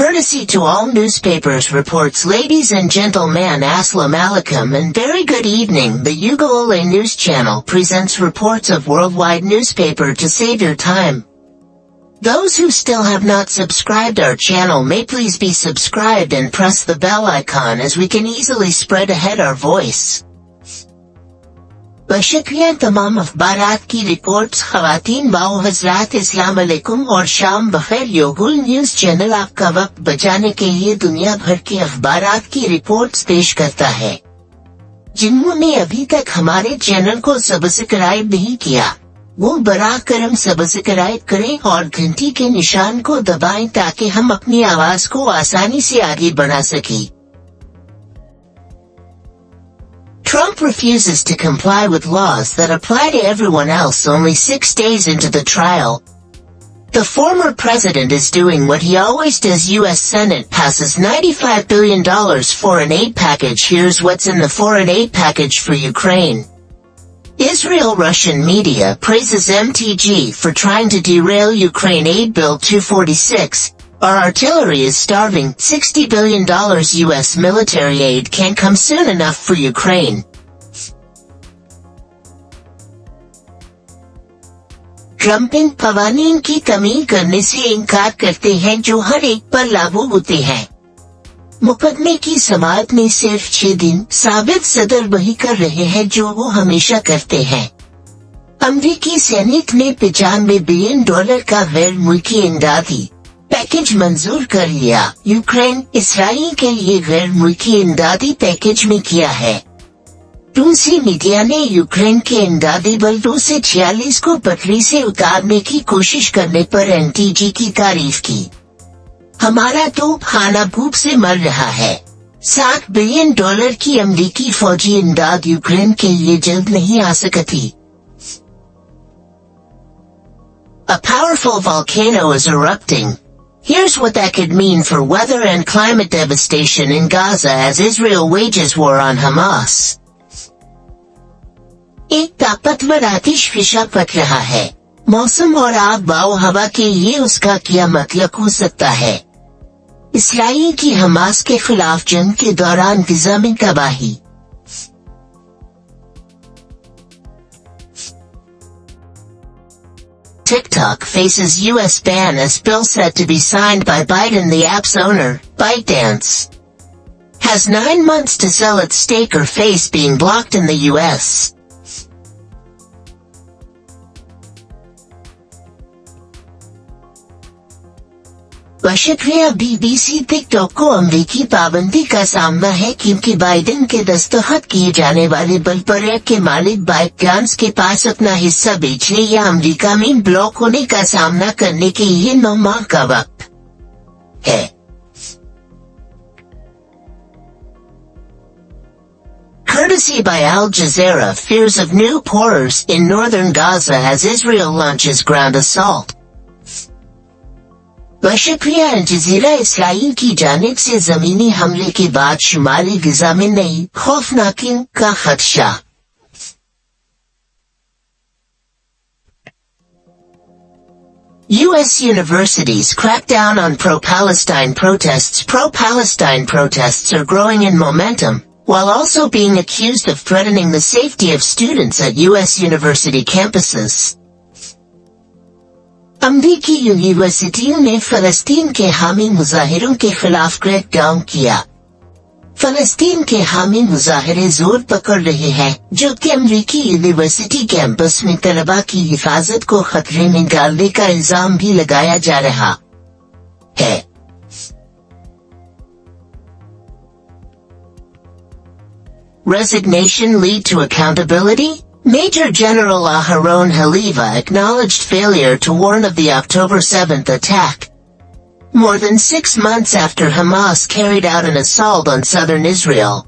Courtesy to all newspapers reports. Ladies and gentlemen, Assalamu alaikum and very good evening. The Ugolole News Channel presents reports of worldwide newspaper to save your time. Those who still have not subscribed our channel may please be subscribed and press the bell icon as we can easily spread ahead our voice. बशुक्रिया तमाम अखबारात की reports. ख़वातीन बाओ हज़रात, अस्सलाम अलैकुम और शाम बखैर। योगुल news channel आपका वक्त बचाने के लिए दुनिया भर के अखबारात की रिपोर्ट्स पेश करता है। जिन्होंने अभी तक हमारे चैनल को सब्सक्राइब नहीं किया वो बराह करम सब्सक्राइब करें और घंटी के निशान को दबाएं ताकि हम अपनी आवाज को आसानी से आगे बढ़ा सकें। Trump refuses to comply with laws that apply to everyone else only 6 days into the trial. The former president is doing what he always does. U.S. Senate passes $95 billion foreign aid package. Here's what's in the foreign aid package for Ukraine. Israel-Russian media praises MTG for trying to derail Ukraine aid bill 246. Our artillery is starving. $60 billion U.S. military aid can't come soon enough for Ukraine. ट्रम्पिंग कवानीन की तमील करने से इनकार करते हैं जो हर एक पर लागू होते हैं। मुकदमे की समाअत में सिर्फ 6 दिन साबित सदर वही कर रहे हैं जो वो हमेशा करते हैं। अमरीकी सैनिक ने $95 बिलियन का गैर मुल्की इमदादी पैकेज मंजूर कर लिया। यूक्रेन इसराइल के लिए गैर मुल्की इमदादी पैकेज में किया है। रूसी मीडिया ने यूक्रेन के इमदादी बल 246 को पटरी से उतारने की कोशिश करने पर एनटीजी की तारीफ की। हमारा तोप खाना भूख से मर रहा है। $60 बिलियन की अमरीकी फौजी इमदाद यूक्रेन के लिए जल्द नहीं आ सकती। A powerful volcano is erupting. Here's what that could mean for weather and climate devastation in Gaza as Israel wages war on Hamas. एक ताकतवर आतिश फिशा पक रहा है। मौसम और आग बाओ हवा के लिए उसका क्या मतलब हो सकता है? इसराइल की हमास के खिलाफ जंग के दौरान गाजा में तबाही। TikTok faces U.S. ban as bill set to be signed by Biden. The app's owner, ByteDance, has 9 months to sell its stake or face being blocked in the U.S. बशुक्रिया BBC TikTok को अमरीकी पाबंदी का सामना है क्योंकि Biden के दस्तखत किए जाने वाले बिल पर ऐप के मालिक ByteDance के पास अपना हिस्सा बेचने या अमरीका में ब्लॉक होने का सामना करने के लिए 9 माह का वक्त है। Courtesy by Al Jazeera, fears of new horrors in northern Gaza as Israel launches ground assault. बशुक्रिया अल जज़ीरा, इसराइल की जानिब से जमीनी हमले के बाद शुमाली गाजा में नई खौफनाकी का खदशा। U.S. universities crack down on pro-Palestine protests. Pro-Palestine protests are growing in momentum, while also being accused of threatening the safety of students at U.S. university campuses. अमरीकी यूनिवर्सिटियों ने फलस्तीन के हामी मुजाहिरों के खिलाफ क्रैकडाउन किया। फलस्तीन के हामी मुजाहिरे जोर पकड़ रहे हैं जो कि अमरीकी यूनिवर्सिटी कैंपस में तलबा की हिफाजत को खतरे में डालने का इल्जाम भी लगाया जा रहा है। Resignation lead to accountability? Major General Aharon Haliva acknowledged failure to warn of the October 7th attack. More than 6 months after Hamas carried out an assault on southern Israel,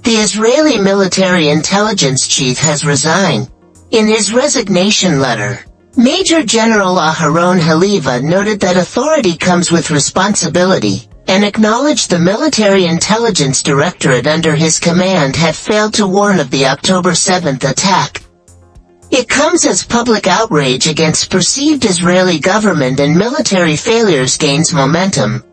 the Israeli military intelligence chief has resigned. In his resignation letter, Major General Aharon Haliva noted that authority comes with responsibility, and acknowledged the military intelligence directorate under his command had failed to warn of the October 7th attack. It comes as public outrage against perceived Israeli government and military failures gains momentum.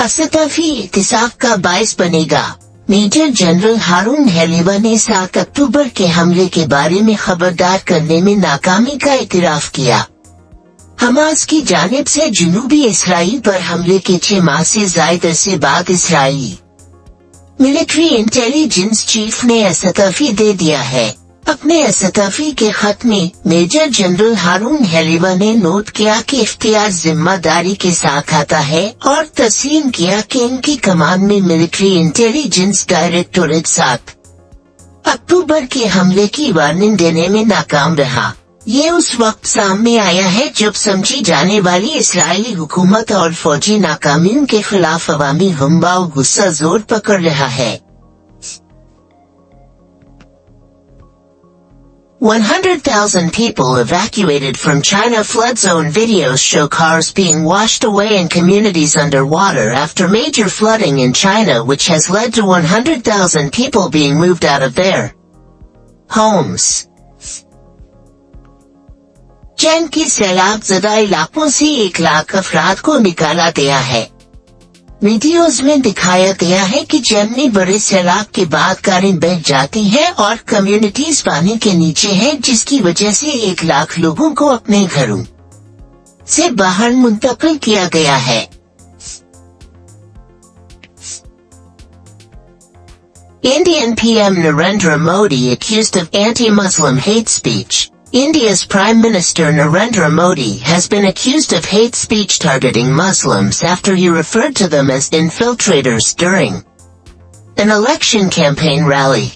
असतफी इत्तिसाफ का बायस बनेगा। Major general हारून हेलीवा ने 7 अक्टूबर के हमले के बारे में खबरदार करने में नाकामी का इतराफ किया। हमास की जानिब से जनूबी इसराइल पर हमले के 6 माह से ज्यादा अरसे बाद इसराइली मिलिट्री इंटेलिजेंस चीफ ने असतफी दे दिया है। अपने असतफी के खत में मेजर जनरल हारून हेलीवा ने नोट किया कि इख्तियार जिम्मेदारी के साथ आता है और तस्लीम किया कि इनकी कमान में मिलिट्री इंटेलिजेंस डायरेक्टोरेट 7 अक्टूबर के हमले की वार्निंग देने में नाकाम रहा। ये उस वक्त सामने आया है जब समझी जाने वाली इस्राएली हुकूमत और फौजी नाकामियों के खिलाफ अवामी गम्बा और गुस्सा जोर पकड़ रहा है। 100,000 people evacuated from China flood zone. Videos show cars being washed away and communities underwater after major flooding in China, which has led to 100,000 people being moved out of their homes. चीन की सैलाब ज़दा इलाकों से 1 लाख अफराद को निकाला गया है। वीडियोज में दिखाया गया है कि चीन में बड़े सैलाब के बाद कारें बह जाती हैं और कम्युनिटीज पानी के नीचे हैं, जिसकी वजह से 1 लाख लोगों को अपने घरों से बाहर मुंतकिल किया गया है। Indian PM Narendra Modi accused of anti-Muslim hate speech. India's Prime Minister Narendra Modi has been accused of hate speech targeting Muslims after he referred to them as infiltrators during an election campaign rally.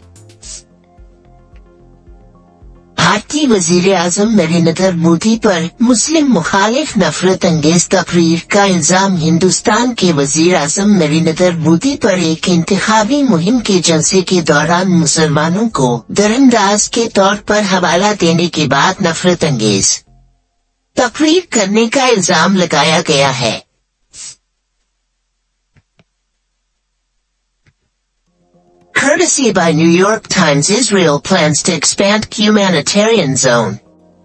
भारतीय वज़ीर-ए-आज़म नरेंद्र मोदी पर मुस्लिम मुखालिफ नफरत अंगेज तकरीर का इल्जाम। हिंदुस्तान के वज़ीर-ए-आज़म नरेंद्र मोदी पर एक इंतखाबी मुहिम के जलसे के दौरान मुसलमानों को दरअंदाज के तौर पर हवाला देने के बाद नफरत अंगेज तकरीर करने का इल्जाम लगाया गया है। Courtesy by New York Times, Israel plans to expand humanitarian zone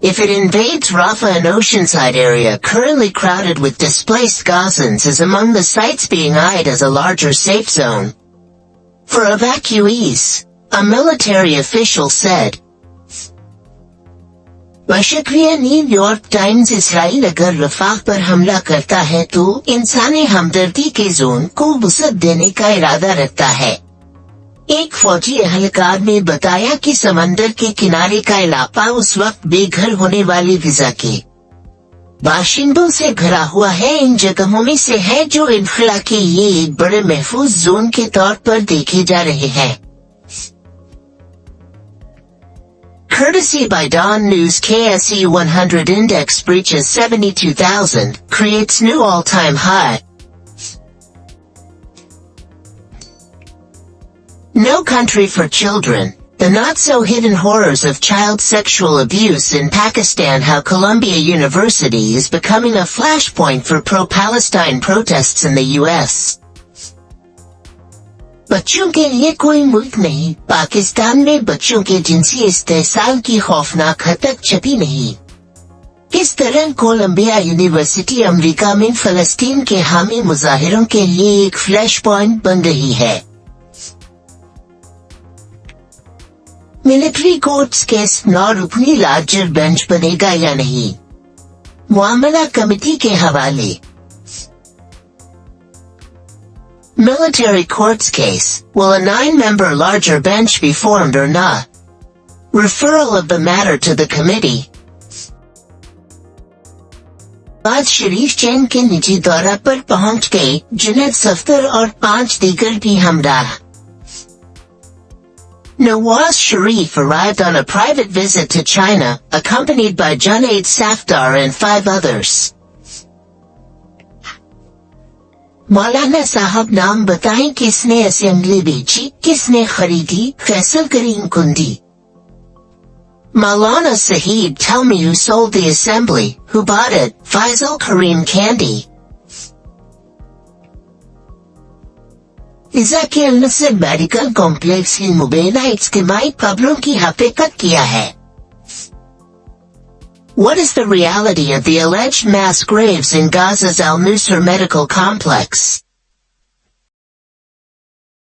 if it invades Rafah, an oceanside area currently crowded with displaced Gazans, is among the sites being eyed as a larger safe zone for evacuees, a military official said. शुक्रिया। New York times, Israel अगर Rafah पर हमला करता है तो इंसानी हमदर्दी के जोन को वुसअत देने का इरादा रखता है। एक फौजी एहलकार ने बताया कि समंदर के किनारे का इलाका उस वक्त बेघर होने वाले वीजा के बाशिंदों से भरा हुआ है। इन जगहों में से है जो इनखला के लिए एक बड़े महफूज जोन के तौर पर देखे जा रहे हैं। Courtesy by Dawn News, KSE 100 index breaches 72,000, creates new all-time high. No Country for Children, the not-so-hidden horrors of child sexual abuse in Pakistan. How Columbia University is becoming a flashpoint for pro-Palestine protests in the U.S. बच्चों के लिए कोई मुल्क नहीं, पाकिस्तान में बच्चों के जिनसी इस्तेसाल की खौफनाक हद तक छपी नहीं। किस तरह कोलंबिया यूनिवर्सिटी अमेरिका में फलस्तीन के हामी मुजाहिरों के लिए एक फ्लैश पॉइंट बन रही है। मिलिट्री कोर्ट्स केस 9 रुकनी लार्जर बेंच बनेगा या नहीं, मुआमला कमेटी के हवाले। Military courts case, will a 9-member larger bench be formed or not? Referral of the matter to the committee. Nawaz Sharif चीन के निजी दौरा पर पहुंच गए, जुनैद सफ्दर और 5 दीगर भी हमराह। Nawaz Sharif arrived on a private visit to China, accompanied by Junaid Safdar and 5 others. मौलाना साहब नाम बताएं किसने असेंबली बेची, किसने खरीदी? फैसल करीम कुंडी। Maulana Sahib, tell me who sold the assembly, who bought it? Faisal Kareem Kandi. इज़ाके अल-नसर मेडिकल कॉम्प्लेक्स ही मुबैना इज्तिमाई कब्रों की हकीकत किया है। What is the reality of the alleged mass graves in Gaza's Al-Nusra Medical Complex?